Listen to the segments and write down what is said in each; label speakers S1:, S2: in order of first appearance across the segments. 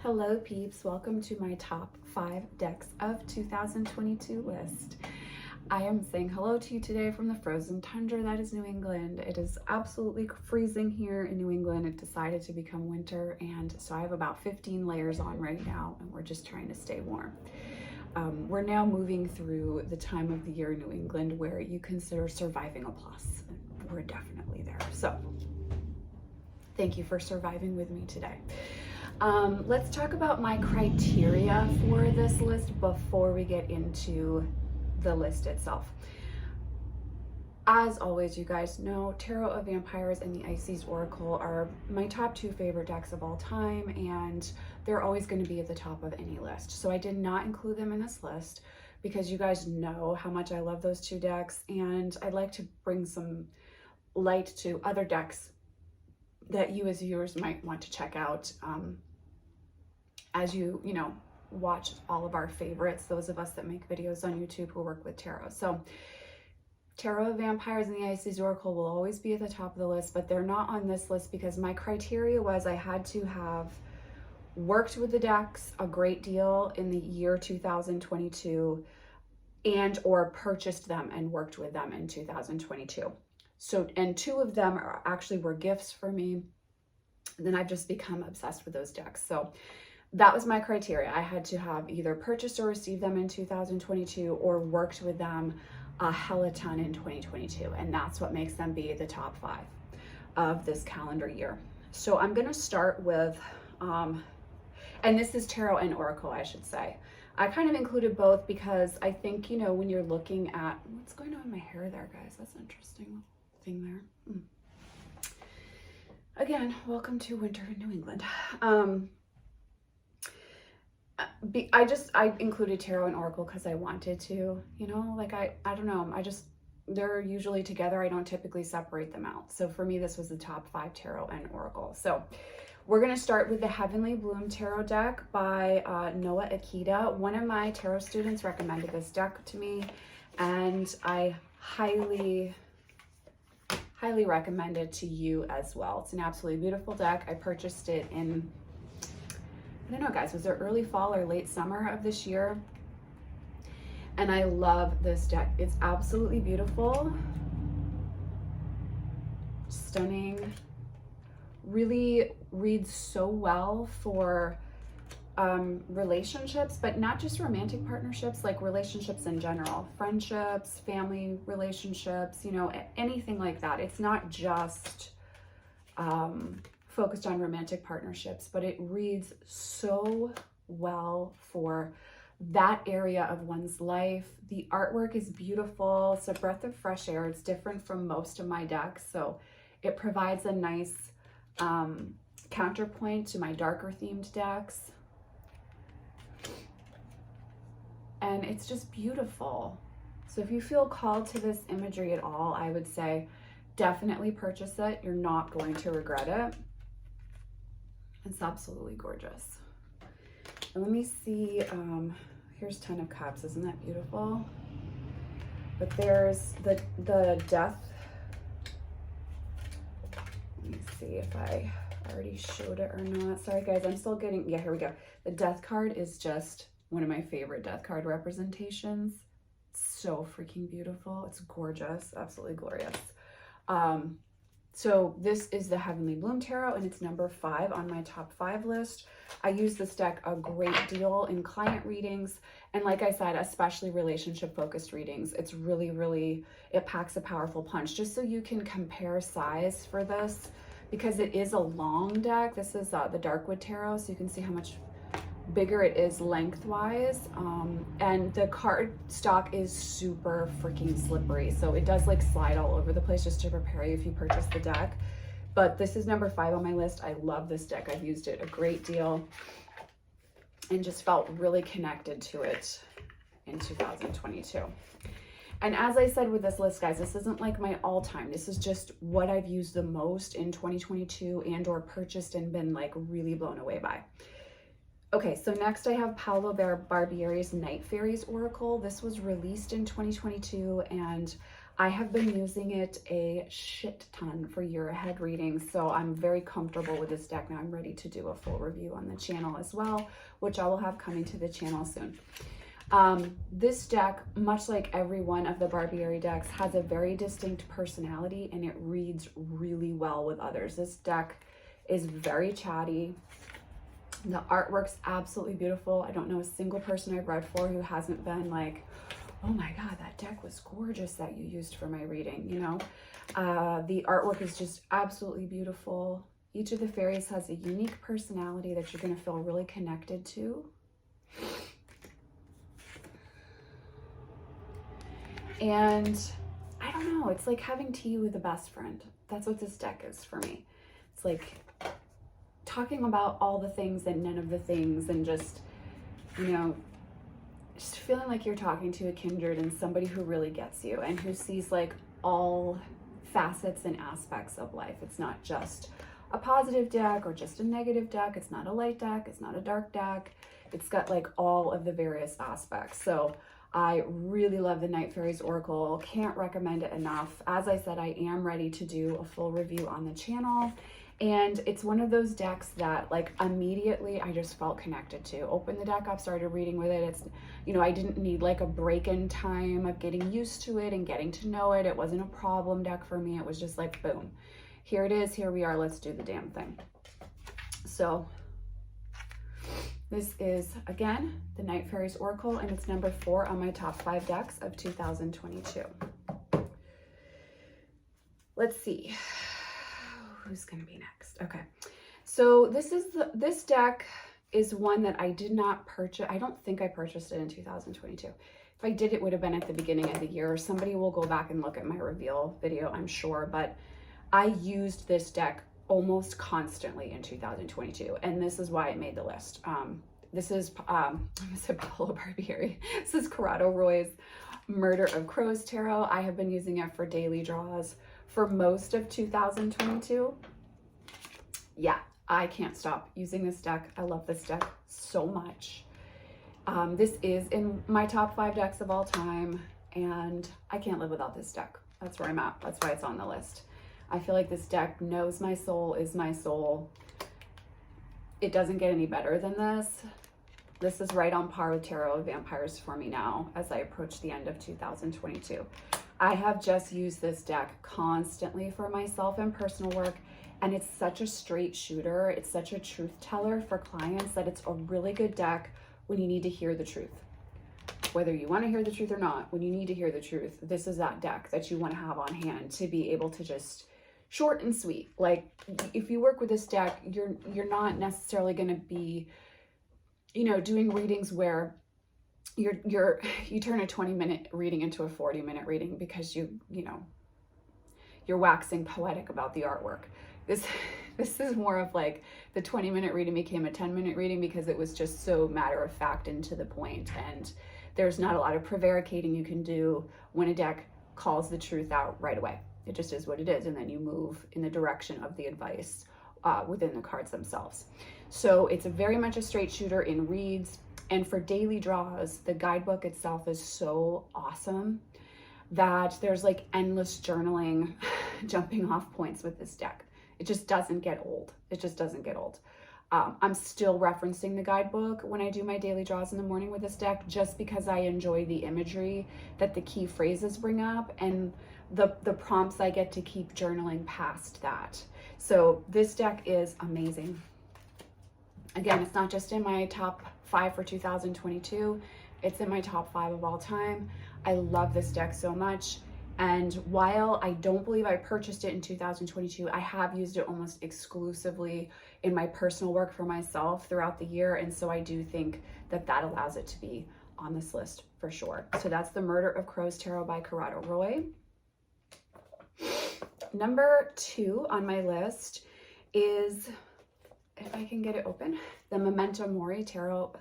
S1: Hello peeps, welcome to my top 5 decks of 2022 list. I am saying hello to you today from the frozen tundra that is New England. It is absolutely freezing here in New England. It decided to become winter, and so I have about 15 layers on right now, and we're just trying to stay warm. We're now moving through the time of the year in New England where you consider surviving a plus. We're definitely there. So thank you for surviving with me today. Let's talk about my criteria for this list before we get into the list itself. As always, you guys know Tarot of Vampires and the Isis Oracle are my top 2 favorite decks of all time, and they're always going to be at the top of any list. So I did not include them in this list because you guys know how much I love those 2 decks, and I'd like to bring some light to other decks that you as viewers might want to check out as you watch all of our favorites, those of us that make videos on YouTube who work with tarot. So Tarot of Vampires and the Isis Oracle will always be at the top of the list, but they're not on this list because my criteria was I had to have worked with the decks a great deal in the year 2022 and or purchased them and worked with them in 2022. So, and 2 of them were gifts for me. And then I've just become obsessed with those decks. So that was my criteria. I had to have either purchased or received them in 2022 or worked with them a hella ton in 2022. And that's what makes them be the top 5 of this calendar year. So I'm going to start with, and this is Tarot and Oracle, I should say. I kind of included both because I think, when you're looking at, what's going on in my hair there, guys? That's an interesting thing there. Again, welcome to winter in New England. I included Tarot and Oracle because I wanted to, I don't know, they're usually together. I don't typically separate them out. So for me, this was the top 5 Tarot and Oracle. So we're going to start with the Heavenly Bloom Tarot deck by Noah Ikeda. One of my tarot students recommended this deck to me, and I highly recommend it to you as well. It's an absolutely beautiful deck. I purchased it in, I don't know guys, was it early fall or late summer of this year? And I love this deck. It's absolutely beautiful, stunning, really reads so well for relationships, but not just romantic partnerships, like relationships in general, friendships, family relationships, anything like that. It's not just focused on romantic partnerships, but it reads so well for that area of one's life. The artwork is beautiful. It's a breath of fresh air. It's different from most of my decks, so it provides a nice counterpoint to my darker themed decks. And it's just beautiful. So if you feel called to this imagery at all, I would say definitely purchase it. You're not going to regret it. It's absolutely gorgeous. And let me see, here's 10 of Cups. Isn't that beautiful? But there's the death. Let me see if I already showed it or not. Sorry guys, I'm still getting, yeah, here we go. The death card is just one of my favorite death card representations. It's so freaking beautiful. It's gorgeous, absolutely glorious. So this is the Heavenly Bloom Tarot, and it's number 5 on my top 5 list. I use this deck a great deal in client readings, and like I said, especially relationship focused readings. It's really, it packs a powerful punch, just so you can compare size for this, because it is a long deck. This is the Darkwood Tarot, so you can see how much bigger it is lengthwise, and the card stock is super freaking slippery, so it does slide all over the place, just to prepare you if you purchase the deck. But this is number 5 on my list. I love this deck. I've used it a great deal and just felt really connected to it in 2022. And as I said with this list, guys, this isn't like my all-time. This is just what I've used the most in 2022 and or purchased and been really blown away by. Okay, so next I have Paolo Barbieri's Night Fairies Oracle. This was released in 2022, and I have been using it a shit ton for year ahead readings, so I'm very comfortable with this deck now. I'm ready to do a full review on the channel as well, which I will have coming to the channel soon. This deck, much like every one of the Barbieri decks, has a very distinct personality and it reads really well with others. This deck is very chatty. The artwork's absolutely beautiful. I don't know a single person I've read for who hasn't been like, oh my God, that deck was gorgeous that you used for my reading, you know? The artwork is just absolutely beautiful. Each of the fairies has a unique personality that you're gonna feel really connected to. And I don't know, it's like having tea with a best friend. That's what this deck is for me. It's like talking about all the things and none of the things, and just, you know, just feeling like you're talking to a kindred and somebody who really gets you and who sees like all facets and aspects of life. It's not just a positive deck or just a negative deck. It's not a light deck. It's not a dark deck. It's got like all of the various aspects. So I really love the Night Fairies Oracle. Can't recommend it enough. As I said, I am ready to do a full review on the channel. And it's one of those decks that like immediately I just felt connected to. Opened the deck up, started reading with it. It's, you know, I didn't need like a break-in time of getting used to it and getting to know it. It wasn't a problem deck for me. It was just like, boom, here it is, here we are, let's do the damn thing. So this is, again, the Night Fairies Oracle, and it's number 4 on my top 5 decks of 2022. Let's see. Who's going to be next? Okay. So this deck is one that I did not purchase. I don't think I purchased it in 2022. If I did, it would have been at the beginning of the year. Somebody will go back and look at my reveal video, I'm sure, but I used this deck almost constantly in 2022, and this is why it made the list. This is I said Paolo Barbieri. This is Corrado Roy's Murder of Crows Tarot. I have been using it for daily draws for most of 2022. Yeah, I can't stop using this deck. I love this deck so much. This is in my top 5 decks of all time, and I can't live without this deck. That's where I'm at. That's why it's on the list. I feel like this deck knows my soul, is my soul. It doesn't get any better than this. This is right on par with Tarot of Vampires for me now as I approach the end of 2022. I have just used this deck constantly for myself and personal work, and it's such a straight shooter. It's such a truth teller for clients that it's a really good deck when you need to hear the truth. Whether you want to hear the truth or not, when you need to hear the truth, this is that deck that you want to have on hand to be able to just short and sweet. Like if you work with this deck, you're not necessarily going to be, you know, doing readings where you turn a 20-minute reading into a 40-minute reading because you're waxing poetic about the artwork. This is more of like the 20-minute reading became a 10-minute reading because it was just so matter of fact and to the point, and there's not a lot of prevaricating you can do when a deck calls the truth out right away. It just is what it is, and then you move in the direction of the advice within the cards themselves. So it's very much a straight shooter in reads, and for daily draws, the guidebook itself is so awesome that there's like endless journaling jumping off points with this deck. It just doesn't get old. It just doesn't get old. I'm still referencing the guidebook when I do my daily draws in the morning with this deck, just because I enjoy the imagery that the key phrases bring up and the prompts I get to keep journaling past that. So this deck is amazing. Again, it's not just in my top 5 for 2022, it's in my top 5 of all time. I love this deck so much. And while I don't believe I purchased it in 2022, I have used it almost exclusively in my personal work for myself throughout the year. And so I do think that that allows it to be on this list for sure. So that's the Murder of Crows Tarot by Corrado Roy. Number 2 on my list is, if I can get it open, the Memento Mori Tarot.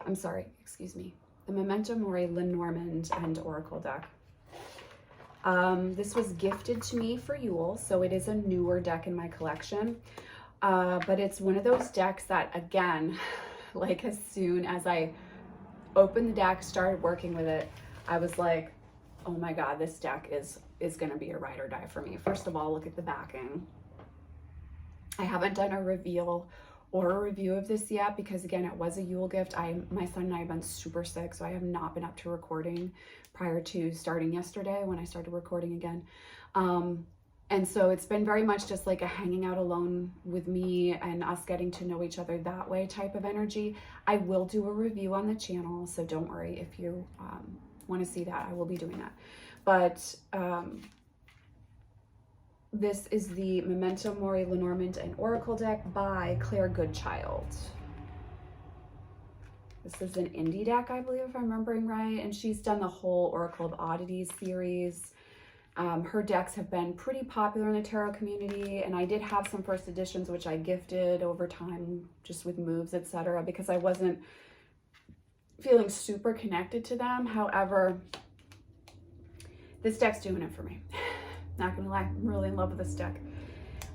S1: I'm sorry, excuse me. The Memento Mori Lenormand and Oracle deck. This was gifted to me for Yule, so it is a newer deck in my collection. But it's one of those decks that, again, like as soon as I opened the deck, started working with it, I was like, oh my God, this deck is going to be a ride or die for me. First of all, look at the backing. I haven't done a reveal or a review of this yet because, again, it was a Yule gift. My son and I have been super sick, so I have not been up to recording prior to starting yesterday when I started recording again. And so it's been very much just like a hanging out alone with me and us getting to know each other that way type of energy. I will do a review on the channel, so don't worry if you want to see that. I will be doing that. But this is the Memento, Mori, Lenormand, and Oracle deck by Claire Goodchild. This is an indie deck, I believe, if I'm remembering right, and she's done the whole Oracle of Oddities series. Her decks have been pretty popular in the tarot community, and I did have some first editions which I gifted over time just with moves, etc., because I wasn't feeling super connected to them. However, this deck's doing it for me. Not gonna lie, I'm really in love with this deck.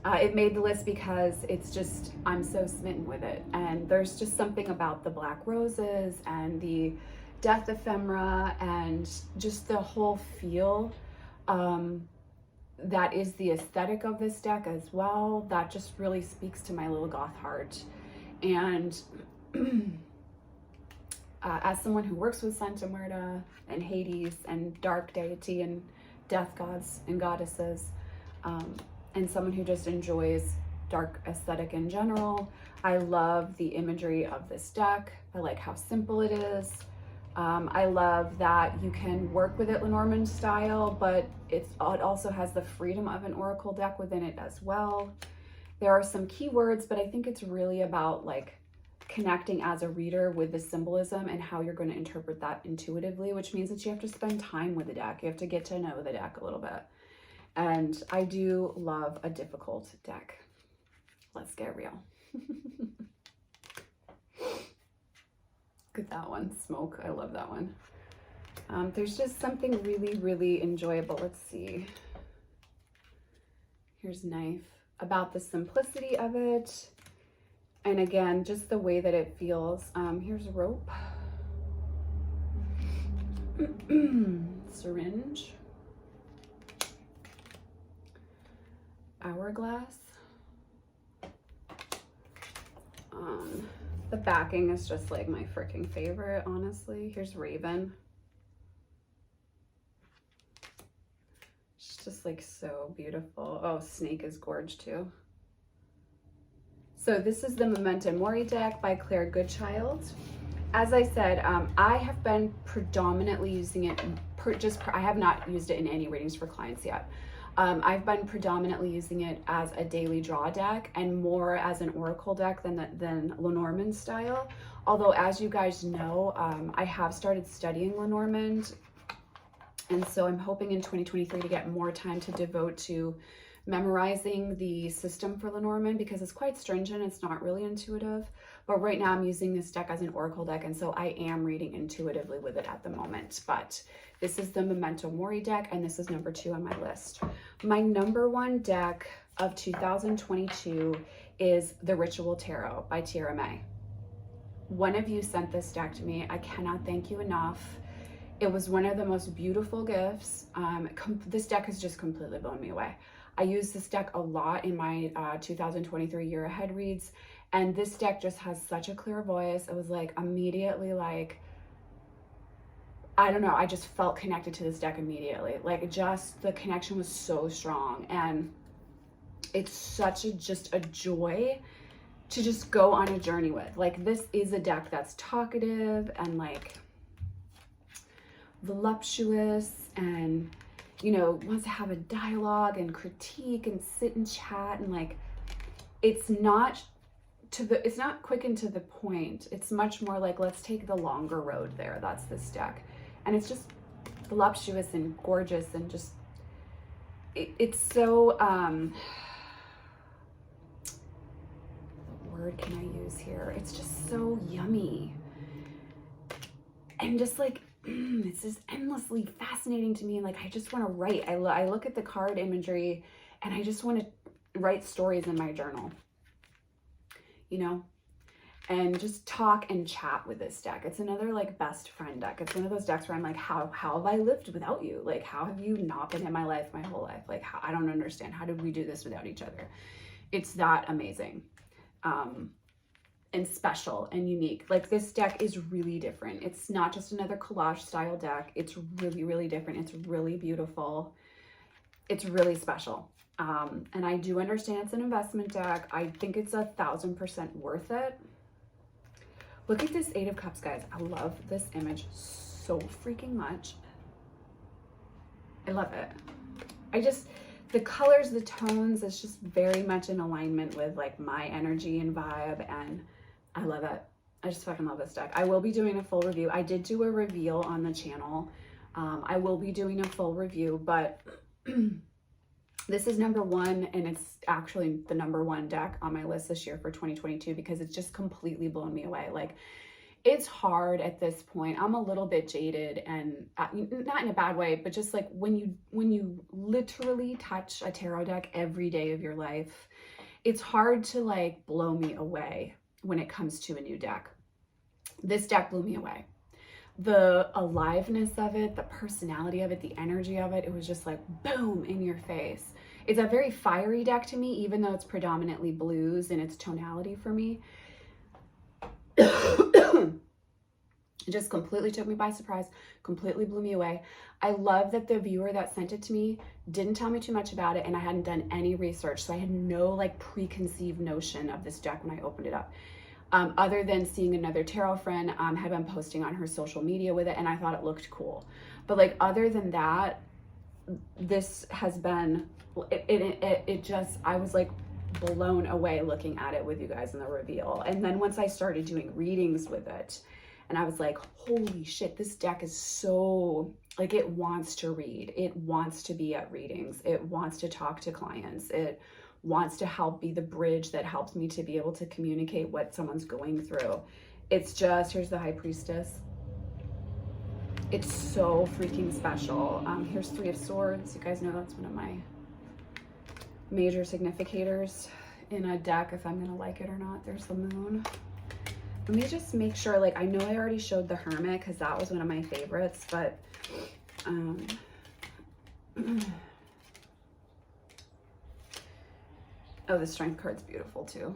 S1: It made the list because it's just, I'm so smitten with it. And there's just something about the black roses and the death ephemera and just the whole feel that is the aesthetic of this deck as well. That just really speaks to my little goth heart. And as someone who works with Santa Muerta and Hades and dark deity and death gods and goddesses, and someone who just enjoys dark aesthetic in general, I love the imagery of this deck. I like how simple it is. I love that you can work with it Lenormand style, but it also has the freedom of an oracle deck within it as well. There are some keywords, but I think it's really about like connecting as a reader with the symbolism and how you're going to interpret that intuitively, which means that you have to spend time with the deck. You have to get to know the deck a little bit. And I do love a difficult deck. Let's get real. Look at that one, Smoke. I love that one. There's just something really, really enjoyable. Let's see. Here's Knife. About the simplicity of it. And again, just the way that it feels. Here's Rope. Syringe. Hourglass. The backing is just like my freaking favorite, honestly. Here's Raven. It's just like so beautiful. Oh, Snake is gorgeous too. So this is the Memento Mori deck by Claire Goodchild. As I said, I have been predominantly using it, I have not used it in any readings for clients yet. I've been predominantly using it as a daily draw deck and more as an oracle deck than Lenormand style. Although, as you guys know, I have started studying Lenormand. And so I'm hoping in 2023 to get more time to devote to memorizing the system for Lenormand because it's quite stringent. It's not really intuitive. But right now I'm using this deck as an oracle deck, and so I am reading intuitively with it at the moment. But this is the Memento Mori deck, and this is number 2 on my list. My number 1 deck of 2022 is the Ritual Tarot by Tierra May. One of you sent this deck to me. I cannot thank you enough. It was one of the most beautiful gifts. This deck has just completely blown me away. I use this deck a lot in my 2023 year ahead reads, and this deck just has such a clear voice. It was like immediately like, I don't know, I just felt connected to this deck immediately. Like just the connection was so strong, and it's such just a joy to just go on a journey with. Like this is a deck that's talkative and like voluptuous and, you know, wants to have a dialogue and critique and sit and chat, and like it's not quick and to the point. It's much more like, let's take the longer road there. That's this deck. And it's just voluptuous and gorgeous and just it's so what word can I use here? It's just so yummy. And just like it's just endlessly fascinating to me, and like I just want to write. I look at the card imagery and I just want to write stories in my journal, you know. and just talk and chat with this deck. It's another like best friend deck. It's one of those decks where I'm like, how have I lived without you? Like, how have you not been in my life my whole life? Like, I don't understand. How did we do this without each other? It's that amazing. And special and unique. Like, this deck is really different. It's not just another collage style deck. It's really, really different. It's really beautiful. It's really special. And I do understand it's an investment deck. I think it's 1000% worth it. Look at this 8 of Cups, guys. I love this image so freaking much. I love it. The colors, the tones, it's just very much in alignment with like my energy and vibe, and I love it. I just fucking love this deck. I will be doing a full review. I did do a reveal on the channel. I will be doing a full review, but this is number 1, and it's actually the number 1 deck on my list this year for 2022 because it's just completely blown me away. Like, it's hard at this point. I'm a little bit jaded, and not in a bad way, but just like when you literally touch a tarot deck every day of your life, it's hard to like blow me away when it comes to a new deck. This deck blew me away. The aliveness of it, the personality of it, the energy of it, it was just like boom in your face. It's a very fiery deck to me, even though it's predominantly blues in its tonality for me. It just completely took me by surprise, completely blew me away. I love that the viewer that sent it to me didn't tell me too much about it, and I hadn't done any research, so I had no like preconceived notion of this deck when I opened it up. Other than seeing another tarot friend had been posting on her social media with it, and I thought it looked cool. But like, other than that, this has been, I was like blown away looking at it with you guys in the reveal. And then once I started doing readings with it, and I was like, holy shit, this deck is so, like, it wants to read. It wants to be at readings. It wants to talk to clients. It wants to help be the bridge that helps me to be able to communicate what someone's going through. It's just, here's the High Priestess. It's so freaking special. Here's 3 of Swords. You guys know that's one of my major significators in a deck, if I'm gonna like it or not. There's the Moon. Let me just make sure, like, I know I already showed the Hermit because that was one of my favorites, but oh, the Strength card's beautiful too.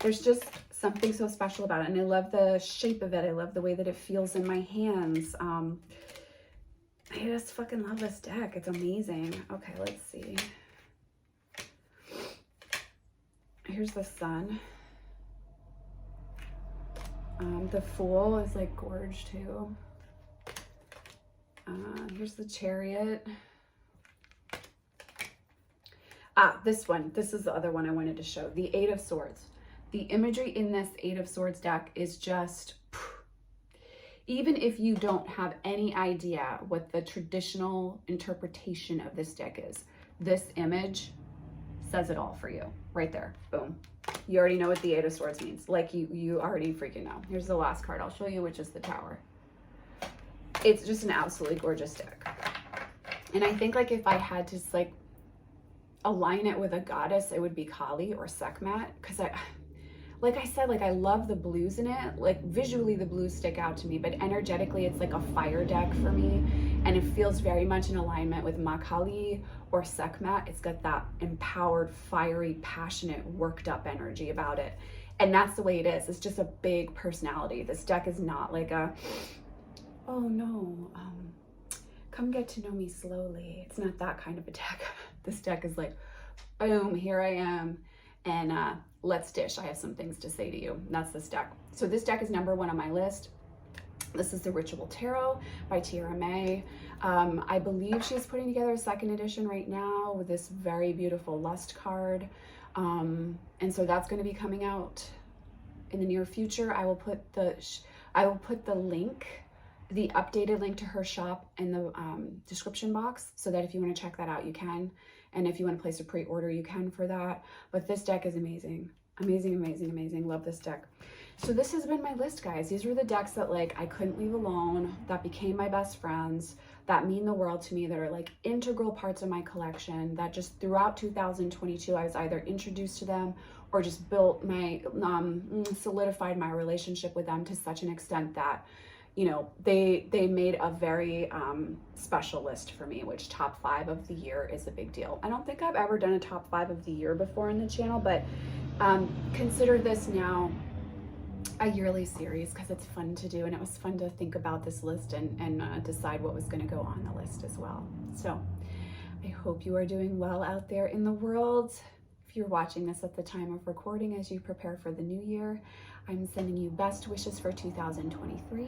S1: There's just something so special about it, and I love the shape of it. I love the way that it feels in my hands. I just fucking love this deck. It's amazing. Okay, let's see. Here's the Sun. The Fool is like gorge too. Here's the Chariot. This one. This is the other one I wanted to show. The 8 of Swords. The imagery in this 8 of Swords deck is just, even if you don't have any idea what the traditional interpretation of this deck is, this image says it all for you right there. Boom. You already know what the 8 of Swords means. Like, you already freaking know. Here's the last card I'll show you, which is the Tower. It's just an absolutely gorgeous deck. And I think, like, if I had to like align it with a goddess, it would be Kali or Sekhmet, because like I said, like, I love the blues in it. Like, visually the blues stick out to me, but energetically it's like a fire deck for me, and it feels very much in alignment with Ma Kali or Sekhmet. It's got that empowered, fiery, passionate, worked up energy about it, and that's the way it is. It's just a big personality. This deck is not like a, oh no, come get to know me slowly. It's not that kind of a deck. This deck is like, boom, here I am, and let's dish. I have some things to say to you. And that's this deck. So this deck is number 1 on my list. This is the Ritual Tarot by Tiara May. I believe she's putting together a 2nd edition right now with this very beautiful Lust card. And so that's going to be coming out in the near future. I will put the link, the updated link to her shop in the description box, so that if you want to check that out, you can. And if you want to place a pre-order, you can for that. But this deck is amazing. Amazing, amazing, amazing. Love this deck. So this has been my list, guys. These were the decks that, like, I couldn't leave alone, that became my best friends, that mean the world to me, that are like integral parts of my collection, that just throughout 2022, I was either introduced to them or just built my, solidified my relationship with them to such an extent that, you know, they made a very special list for me, which top 5 of the year is a big deal. I don't think I've ever done a top 5 of the year before in the channel, but consider this now a yearly series because it's fun to do, and it was fun to think about this list and decide what was going to go on the list as well. So I hope you are doing well out there in the world. If you're watching this at the time of recording as you prepare for the new year, I'm sending you best wishes for 2023.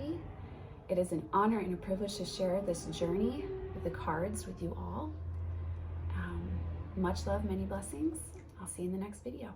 S1: It is an honor and a privilege to share this journey with the cards with you all. Much love, many blessings. I'll see you in the next video.